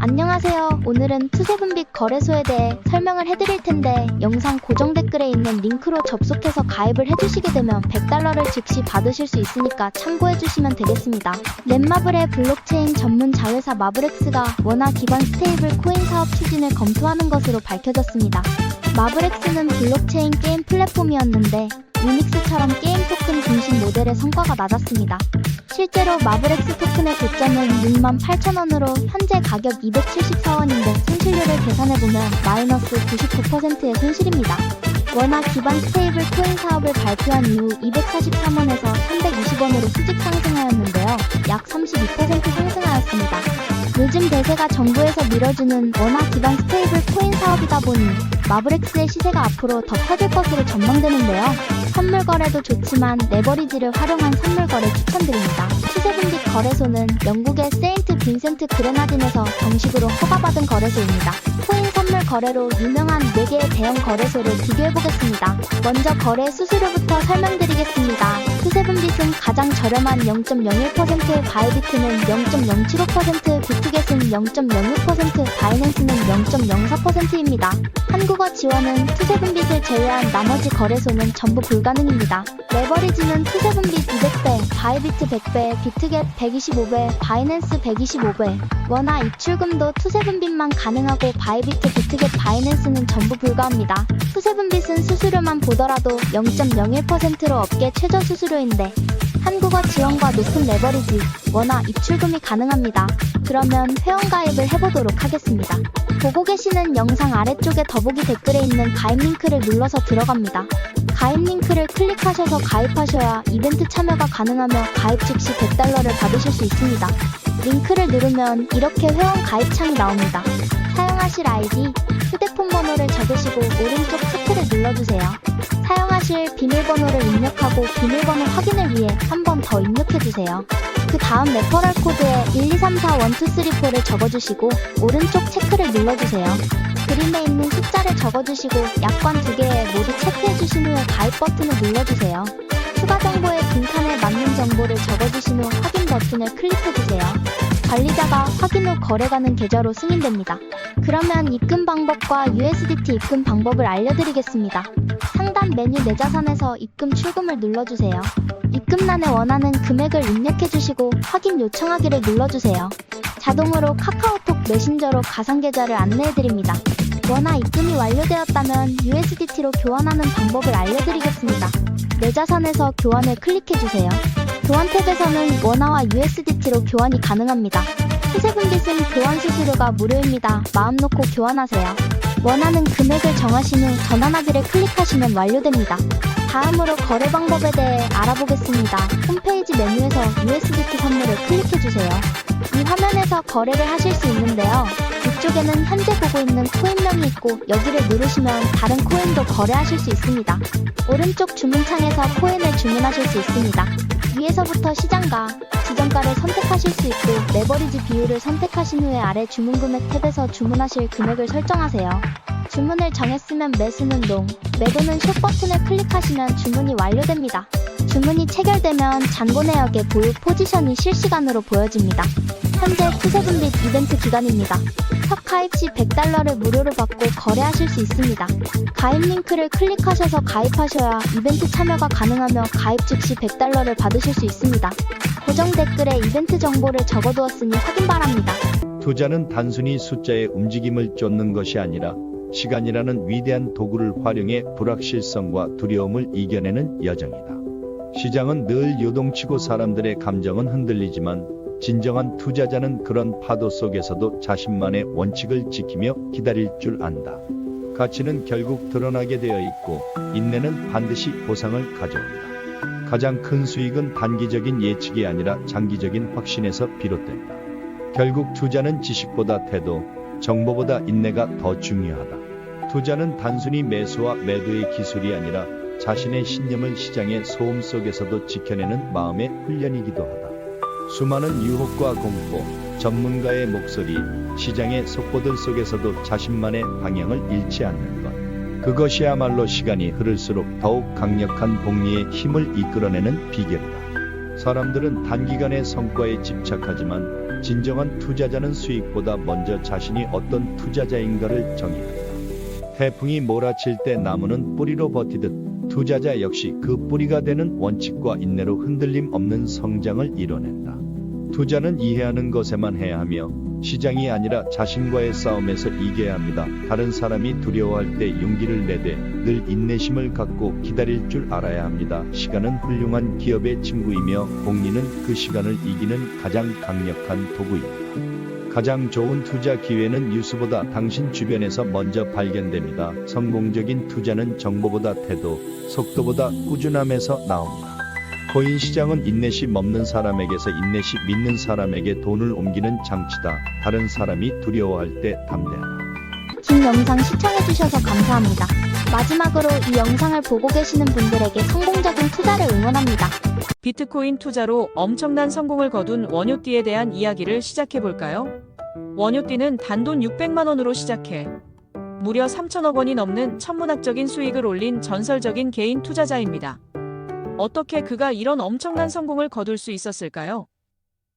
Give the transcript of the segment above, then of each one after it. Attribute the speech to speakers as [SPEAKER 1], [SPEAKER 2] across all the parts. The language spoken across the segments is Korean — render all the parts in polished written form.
[SPEAKER 1] 안녕하세요. 오늘은 투세분빛 거래소에 대해 설명을 해드릴 텐데 영상 고정 댓글에 있는 링크로 접속해서 가입을 해주시게 되면 $100를 즉시 받으실 수 있으니까 참고해주시면 되겠습니다. 넷마블의 블록체인 전문 자회사 마블엑스가 원화 기반 스테이블 코인 사업 추진을 검토하는 것으로 밝혀졌습니다. 마블엑스는 블록체인 게임 플랫폼이었는데 유닉스처럼 게임 토큰 중심 모델의 성과가 낮았습니다. 실제로 마블엑스 토큰의 고점은 68,000원으로 현재 가격 274원인데 손실률을 계산해보면 마이너스 99%의 손실입니다. 원화 기반 스테이블 코인 사업을 발표한 이후 243원에서 320원으로 수직 상승하였는데요. 약 32% 상승하였습니다. 요즘 대세가 정부에서 밀어주는 원화 기반 스테이블 코인 사업이다 보니 마블엑스의 시세가 앞으로 더 커질 것으로 전망되는데요. 선물 거래도 좋지만 레버리지를 활용한 선물 거래 추천드립니다. 투세분빛 거래소는 영국의 세인트 빈센트 그레나딘에서 정식으로 허가받은 거래소입니다. 코인 선물 거래로 유명한 4개의 대형 거래소를 비교해보겠습니다. 먼저 거래 수수료부터 설명드리겠습니다. 투세분빛은 가장 저렴한 0.01%, 바이비트는 0.075%, 비트겟은 0.06%, 바이낸스는 0.04%입니다. 한국어 지원은 투세분빛을 제외한 나머지 거래소는 전부 불가능입니다. 레버리지는 투세분빛 200배, 바이비트 100배, 비트겟 125배, 바이낸스 125배. 원화 입출금도 투세분빛만 가능하고 바이비트, 비트겟, 바이낸스는 전부 불가합니다. 투세분빛은 수수료만 보더라도 0.01%로 업계 최저 수수료인데 한국어 지원과 높은 레버리지, 원화 입출금이 가능합니다. 그러면 회원가입을 해보도록 하겠습니다. 보고 계시는 영상 아래쪽에 더보기 댓글에 있는 가입 링크를 눌러서 들어갑니다. 가입 링크를 클릭하셔서 가입하셔야 이벤트 참여가 가능하며 가입 즉시 $100를 받으실 수 있습니다. 링크를 누르면 이렇게 회원 가입 창이 나옵니다. 사용하실 아이디, 휴대폰 번호를 적으시고 오른쪽 체크를 눌러주세요. 사용하실 비밀번호를 입력하고 비밀번호 확인을 위해 한 번 더 입력해주세요. 그 다음 레퍼럴 코드에 1234123를 적어주시고 오른쪽 체크를 눌러주세요. 그림에 있는 숫자를 적어주시고 약관 2개에 모두 체크해주신 후에 가입 버튼을 눌러주세요. 추가 정보에 빈칸에 맞는 정보를 적어주신 후 확인 버튼을 클릭해주세요. 관리자가 확인 후 거래 가능 계좌로 승인됩니다. 그러면 입금 방법과 USDT 입금 방법을 알려드리겠습니다. 상단 메뉴 내 자산에서 입금 출금을 눌러주세요. 입금란에 원하는 금액을 입력해주시고 확인 요청하기를 눌러주세요. 자동으로 카카오톡 메신저로 가상계좌를 안내해드립니다. 원화 입금이 완료되었다면 USDT로 교환하는 방법을 알려드리겠습니다. 내 자산에서 교환을 클릭해주세요. 교환 탭에서는 원화와 USDT로 교환이 가능합니다. 투세분빛은 교환 수수료가 무료입니다. 마음 놓고 교환하세요. 원하는 금액을 정하신 후 전환하기를 클릭하시면 완료됩니다. 다음으로 거래 방법에 대해 알아보겠습니다. 홈페이지 메뉴에서 USDT 선물을 클릭해주세요. 이 화면에서 거래를 하실 수 있는데요. 위쪽에는 현재 보고 있는 코인명이 있고 여기를 누르시면 다른 코인도 거래하실 수 있습니다. 오른쪽 주문창에서 코인을 주문하실 수 있습니다. 위에서부터 시장가, 지정가를 선택하실 수 있고 레버리지 비율을 선택하신 후에 아래 주문금액 탭에서 주문하실 금액을 설정하세요. 주문을 정했으면 매수는 롱, 매도는 숏 버튼을 클릭하시면 주문이 완료됩니다. 주문이 체결되면 잔고 내역의 보유 포지션이 실시간으로 보여집니다. 현재 투세분빛 이벤트 기간입니다. 첫 가입 시 $100를 무료로 받고 거래하실 수 있습니다. 가입 링크를 클릭하셔서 가입하셔야 이벤트 참여가 가능하며 가입 즉시 $100를 받으실 수 있습니다. 고정 댓글에 이벤트 정보를 적어두었으니 확인 바랍니다.
[SPEAKER 2] 투자는 단순히 숫자의 움직임을 쫓는 것이 아니라 시간이라는 위대한 도구를 활용해 불확실성과 두려움을 이겨내는 여정이다. 시장은 늘 요동치고 사람들의 감정은 흔들리지만 진정한 투자자는 그런 파도 속에서도 자신만의 원칙을 지키며 기다릴 줄 안다. 가치는 결국 드러나게 되어 있고 인내는 반드시 보상을 가져온다. 가장 큰 수익은 단기적인 예측이 아니라 장기적인 확신에서 비롯된다. 결국 투자는 지식보다 태도, 정보보다 인내가 더 중요하다. 투자는 단순히 매수와 매도의 기술이 아니라 자신의 신념을 시장의 소음 속에서도 지켜내는 마음의 훈련이기도 하다. 수많은 유혹과 공포, 전문가의 목소리, 시장의 속보들 속에서도 자신만의 방향을 잃지 않는 것. 그것이야말로 시간이 흐를수록 더욱 강력한 복리의 힘을 이끌어내는 비결이다. 사람들은 단기간의 성과에 집착하지만 진정한 투자자는 수익보다 먼저 자신이 어떤 투자자인가를 정의한다. 태풍이 몰아칠 때 나무는 뿌리로 버티듯 투자자 역시 그 뿌리가 되는 원칙과 인내로 흔들림 없는 성장을 이뤄낸다. 투자는 이해하는 것에만 해야 하며 시장이 아니라 자신과의 싸움에서 이겨야 합니다. 다른 사람이 두려워할 때 용기를 내되 늘 인내심을 갖고 기다릴 줄 알아야 합니다. 시간은 훌륭한 기업의 친구이며 복리는 그 시간을 이기는 가장 강력한 도구입니다. 가장 좋은 투자 기회는 뉴스보다 당신 주변에서 먼저 발견됩니다. 성공적인 투자는 정보보다 태도, 속도보다 꾸준함에서 나옵니다. 코인 시장은 인내심 없는 사람에게서 인내심 있는 사람에게 돈을 옮기는 장치다. 다른 사람이 두려워할 때 담대하라.
[SPEAKER 1] 긴 영상 시청해주셔서 감사합니다. 마지막으로 이 영상을 보고 계시는 분들에게 성공적인 투자를 응원합니다.
[SPEAKER 3] 비트코인 투자로 엄청난 성공을 거둔 원효띠에 대한 이야기를 시작해볼까요? 원효띠는 단돈 600만 원으로 시작해 무려 3천억 원이 넘는 천문학적인 수익을 올린 전설적인 개인 투자자입니다. 어떻게 그가 이런 엄청난 성공을 거둘 수 있었을까요?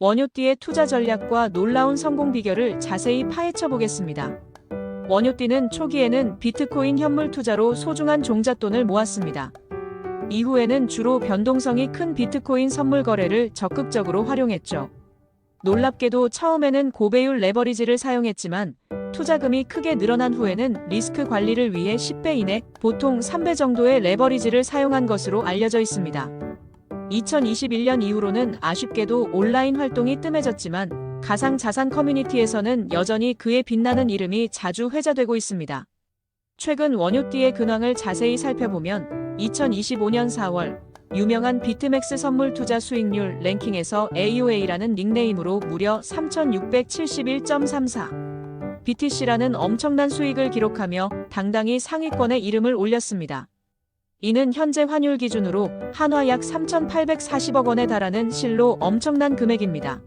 [SPEAKER 3] 원효띠의 투자 전략과 놀라운 성공 비결을 자세히 파헤쳐 보겠습니다. 원효띠는 초기에는 비트코인 현물 투자로 소중한 종잣돈을 모았습니다. 이후에는 주로 변동성이 큰 비트코인 선물 거래를 적극적으로 활용했죠. 놀랍게도 처음에는 고배율 레버리지를 사용했지만 투자금이 크게 늘어난 후에는 리스크 관리를 위해 10배 이내, 보통 3배 정도의 레버리지를 사용한 것으로 알려져 있습니다. 2021년 이후로는 아쉽게도 온라인 활동이 뜸해졌지만 가상자산 커뮤니티에서는 여전히 그의 빛나는 이름이 자주 회자되고 있습니다. 최근 원효띠의 근황을 자세히 살펴보면 2025년 4월 유명한 비트맥스 선물 투자 수익률 랭킹에서 AUA라는 닉네임으로 무려 3671.34 BTC라는 엄청난 수익을 기록하며 당당히 상위권에 이름을 올렸습니다. 이는 현재 환율 기준으로 한화 약 3,840억 원에 달하는 실로 엄청난 금액입니다.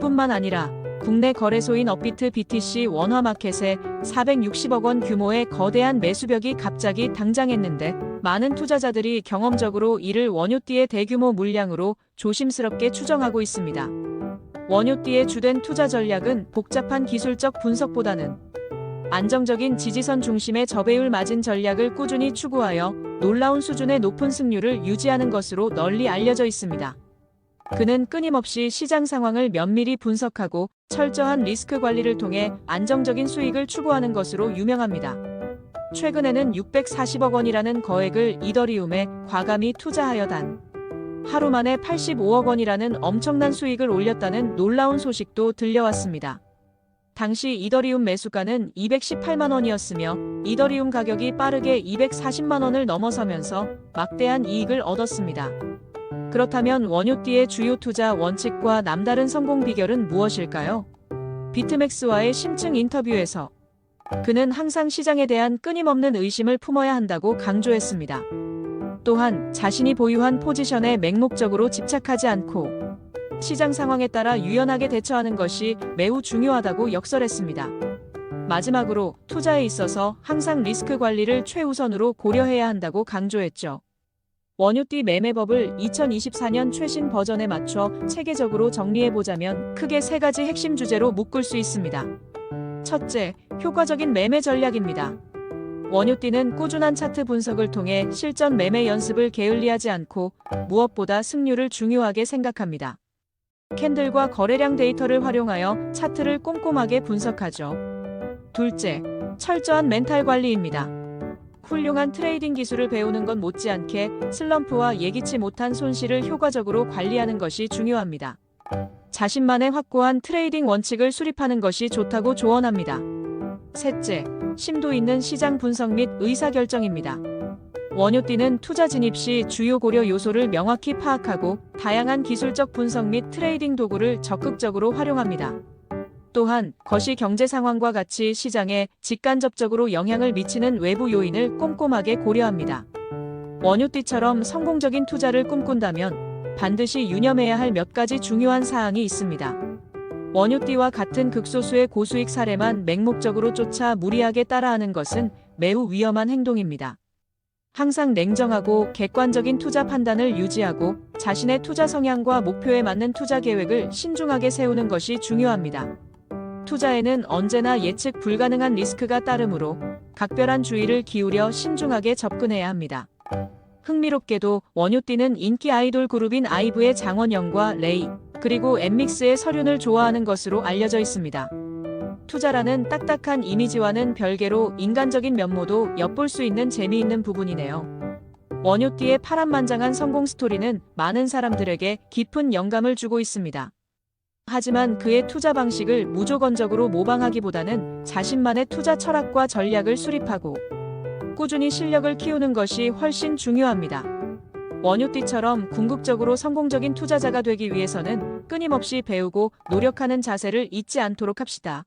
[SPEAKER 3] 뿐만 아니라 국내 거래소인 업비트 BTC 원화마켓에 460억 원 규모의 거대한 매수벽이 갑자기 등장했는데 많은 투자자들이 경험적으로 이를 원효띠의 대규모 물량으로 조심스럽게 추정하고 있습니다. 원효띠의 주된 투자 전략은 복잡한 기술적 분석보다는 안정적인 지지선 중심의 저배율 마진 전략을 꾸준히 추구하여 놀라운 수준의 높은 승률을 유지하는 것으로 널리 알려져 있습니다. 그는 끊임없이 시장 상황을 면밀히 분석하고 철저한 리스크 관리를 통해 안정적인 수익을 추구하는 것으로 유명합니다. 최근에는 640억 원이라는 거액을 이더리움에 과감히 투자하여 단 하루 만에 85억 원이라는 엄청난 수익을 올렸다는 놀라운 소식도 들려왔습니다. 당시 이더리움 매수가는 218만 원이었으며 이더리움 가격이 빠르게 240만 원을 넘어서면서 막대한 이익을 얻었습니다. 그렇다면 원효띠의 주요 투자 원칙과 남다른 성공 비결은 무엇일까요? 비트맥스와의 심층 인터뷰에서 그는 항상 시장에 대한 끊임없는 의심을 품어야 한다고 강조했습니다. 또한 자신이 보유한 포지션에 맹목적으로 집착하지 않고 시장 상황에 따라 유연하게 대처하는 것이 매우 중요하다고 역설했습니다. 마지막으로 투자에 있어서 항상 리스크 관리를 최우선으로 고려해야 한다고 강조했죠. 원효띠 매매법을 2024년 최신 버전에 맞춰 체계적으로 정리해보자면 크게 세 가지 핵심 주제로 묶을 수 있습니다. 첫째, 효과적인 매매 전략입니다. 원효띠는 꾸준한 차트 분석을 통해 실전 매매 연습을 게을리하지 않고 무엇보다 승률을 중요하게 생각합니다. 캔들과 거래량 데이터를 활용하여 차트를 꼼꼼하게 분석하죠. 둘째, 철저한 멘탈 관리입니다. 훌륭한 트레이딩 기술을 배우는 것 못지않게 슬럼프와 예기치 못한 손실을 효과적으로 관리하는 것이 중요합니다. 자신만의 확고한 트레이딩 원칙을 수립하는 것이 좋다고 조언합니다. 셋째, 심도 있는 시장 분석 및 의사결정입니다. 원효띠는 투자 진입 시 주요 고려 요소를 명확히 파악하고 다양한 기술적 분석 및 트레이딩 도구를 적극적으로 활용합니다. 또한 거시 경제 상황과 같이 시장에 직간접적으로 영향을 미치는 외부 요인을 꼼꼼하게 고려합니다. 원효띠처럼 성공적인 투자를 꿈꾼다면 반드시 유념해야 할 몇 가지 중요한 사항이 있습니다. 원효띠와 같은 극소수의 고수익 사례만 맹목적으로 쫓아 무리하게 따라하는 것은 매우 위험한 행동입니다. 항상 냉정하고 객관적인 투자 판단을 유지하고 자신의 투자 성향과 목표에 맞는 투자 계획을 신중하게 세우는 것이 중요합니다. 투자에는 언제나 예측 불가능한 리스크가 따르므로 각별한 주의를 기울여 신중하게 접근해야 합니다. 흥미롭게도 원효띠는 인기 아이돌 그룹인 아이브의 장원영과 레이, 그리고 엠믹스의 설윤을 좋아하는 것으로 알려져 있습니다. 투자라는 딱딱한 이미지와는 별개로 인간적인 면모도 엿볼 수 있는 재미있는 부분이네요. 원효띠의 파란만장한 성공 스토리는 많은 사람들에게 깊은 영감을 주고 있습니다. 하지만 그의 투자 방식을 무조건적으로 모방하기보다는 자신만의 투자 철학과 전략을 수립하고 꾸준히 실력을 키우는 것이 훨씬 중요합니다. 원효띠처럼 궁극적으로 성공적인 투자자가 되기 위해서는 끊임없이 배우고 노력하는 자세를 잊지 않도록 합시다.